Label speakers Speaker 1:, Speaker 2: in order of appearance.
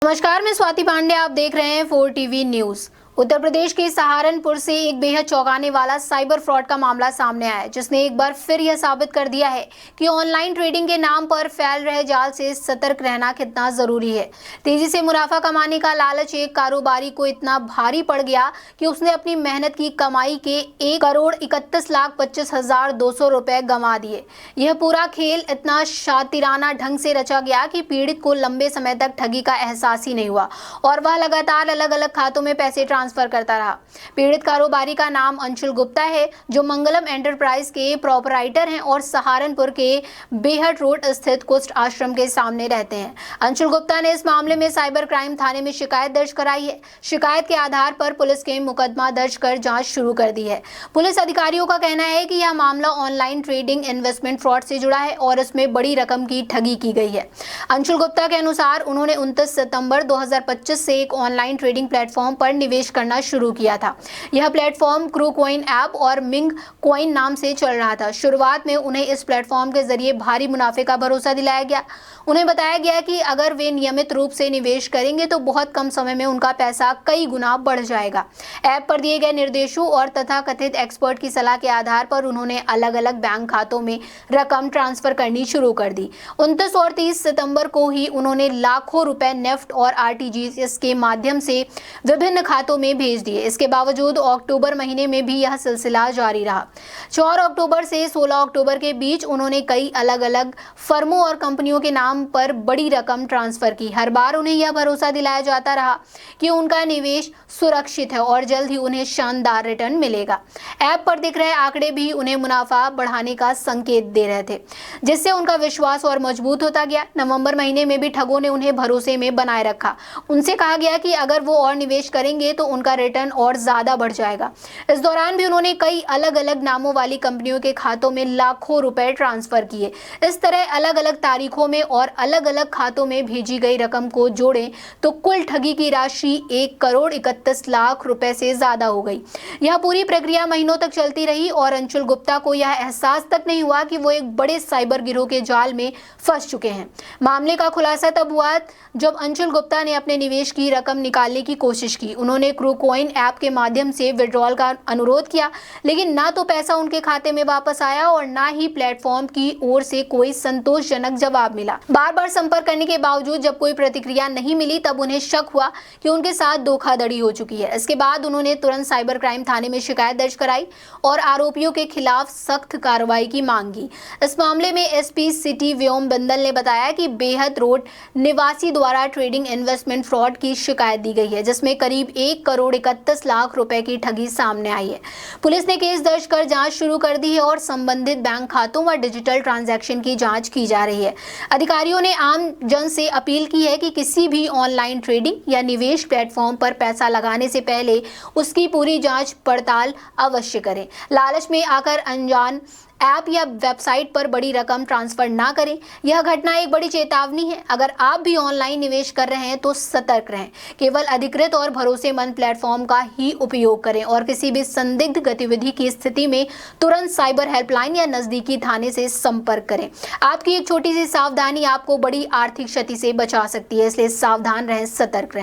Speaker 1: नमस्कार, मैं स्वाति पांडे। आप देख रहे हैं 4 टीवी न्यूज। उत्तर प्रदेश के सहारनपुर से एक बेहद चौंकाने वाला साइबर फ्रॉड का मामला सामने आया है, जिसने एक बार फिर यह साबित कर दिया है कि ऑनलाइन ट्रेडिंग के नाम पर फैल रहे जाल से सतर्क रहना कितना जरूरी है। तेजी से मुनाफा कमाने का लालच एक कारोबारी को इतना भारी पड़ गया कि उसने अपनी मेहनत की कमाई के 1,31,25,200 रुपए गंवा दिए। यह पूरा खेल इतना शातिराना ढंग से रचा गया कि पीड़ित को लंबे समय तक ठगी का एहसास ही नहीं हुआ और वह लगातार अलग अलग खातों में पैसे ट्रांसफर करता रहा। पीड़ित कारोबारी का नाम अंशुल गुप्ता है, जो मंगलम एंटरप्राइज के प्रोपराइटर हैं और सहारनपुर के बेहट रोड स्थित कुष्ठ आश्रम के सामने रहते हैं। अंशुल गुप्ता ने इस मामले में साइबर क्राइम थाने में शिकायत दर्ज कराई है। शिकायत के आधार पर पुलिस ने मुकदमा दर्ज कर जांच शुरू कर दी है। पुलिस अधिकारियों का कहना है कि यह मामला ऑनलाइन ट्रेडिंग इन्वेस्टमेंट फ्रॉड से जुड़ा है और इसमें बड़ी रकम की ठगी की गई है। अंशुल गुप्ता के अनुसार उन्होंने 29 सितंबर 2025 से एक ऑनलाइन ट्रेडिंग प्लेटफॉर्म पर निवेश करना शुरू किया था। यह प्लेटफॉर्म क्रूकॉइन ऐप और मिंग कॉइन नाम से चल रहा था। शुरुआत में उन्हें इस प्लेटफॉर्म के जरिए भारी मुनाफे का भरोसा दिलाया गया। उन्हें बताया गया कि अगर वे नियमित रूप से निवेश करेंगे तो बहुत कम समय में उनका पैसा कई गुना बढ़ जाएगा। ऐप पर दिए गए निर्देशों और तथाकथित एक्सपर्ट की सलाह के आधार पर उन्होंने अलग अलग बैंक खातों में रकम ट्रांसफर करनी शुरू कर दी। 29 और 30 सितंबर को ही उन्होंने लाखों रुपए नेफ्ट और आरटीजीएस के माध्यम से विभिन्न खातों में भेज दिए। इसके बावजूद अक्टूबर महीने में भी यह सिलसिला जारी रहा। 4 अक्टूबर से 16 अक्टूबर के बीच उन्होंने कई अलग अलग फर्मों और कंपनियों के नाम पर बड़ी रकम ट्रांसफर की। हर बार उन्हें यह भरोसा दिलाया जाता रहा कि उनका निवेश सुरक्षित है और जल्द ही उन्हें शानदार रिटर्न मिलेगा। ऐप पर दिख रहे आंकड़े भी उन्हें मुनाफा बढ़ाने का संकेत दे रहे थे, जिससे उनका विश्वास और मजबूत होता गया। नवंबर महीने में भी ठगों ने उन्हें भरोसे में बनाए रखा। उनसे कहा गया कि अगर वो और निवेश करेंगे तो उनका रिटर्न और ज्यादा बढ़ जाएगा। इस दौरान भी उन्होंने कई अलग अलग नामों वाली कंपनियों के खातों में लाखों रुपए ट्रांसफर किए। इस तरह अलग अलग तारीखों में और अलग अलग खातों में भेजी गई रकम को जोड़ें तो कुल ठगी की राशि 1,31,00,000 रुपए से ज्यादा हो गई। यह पूरी प्रक्रिया महीनों तक चलती रही और अंशुल गुप्ता को यह एहसास तक नहीं हुआ कि वो एक बड़े साइबर गिरोह के जाल में फंस चुके हैं। मामले का खुलासा तब हुआ जब अंशुल गुप्ता ने अपने निवेश की रकम निकालने की कोशिश की। उन्होंने क्रूकॉइन ऐप के माध्यम से विड्रॉल का अनुरोध किया, लेकिन ना तो पैसा उनके खाते में वापस आया और ना ही प्लेटफॉर्म की ओर से कोई संतोषजनक जवाब मिला। बार बार संपर्क करने के बावजूद जब कोई प्रतिक्रिया नहीं मिली, तब उन्हें शक हुआ कि उनके साथ धोखाधड़ी हो चुकी है। इसके बाद उन्होंने तुरंत साइबर क्राइम थाने में शिकायत दर्ज कराई और आरोपियों के खिलाफ सख्त कार्रवाई की मांग की। इस मामले में एसपी सिटी व्योम बिंदल ने बताया कि बेहद रोड निवासी द्वारा ट्रेडिंग इन्वेस्टमेंट फ्रॉड की शिकायत दी गई है, जिसमें करीब 1,31,00,000 रुपए की ठगी सामने आई है। पुलिस ने केस दर्ज कर जांच शुरू कर दी है और संबंधित बैंक खातों व डिजिटल ट्रांजैक्शन की जांच की जा रही है। अधिकारियों ने आम जन से अपील की है कि किसी भी ऑनलाइन ट्रेडिंग या निवेश प्लेटफॉर्म पर पैसा लगाने से पहले उसकी पूरी जांच पड़ताल अवश्य करें। लालच में आकर अनजान ऐप या वेबसाइट पर बड़ी रकम ट्रांसफर ना करें। यह घटना एक बड़ी चेतावनी है। अगर आप भी ऑनलाइन निवेश कर रहे हैं तो सतर्क रहें। केवल अधिकृत और भरोसेमंद प्लेटफॉर्म का ही उपयोग करें और किसी भी संदिग्ध गतिविधि की स्थिति में तुरंत साइबर हेल्पलाइन या नजदीकी थाने से संपर्क करें। आपकी एक छोटी सी सावधानी आपको बड़ी आर्थिक क्षति से बचा सकती है, इसलिए सावधान रहें, सतर्क रहें।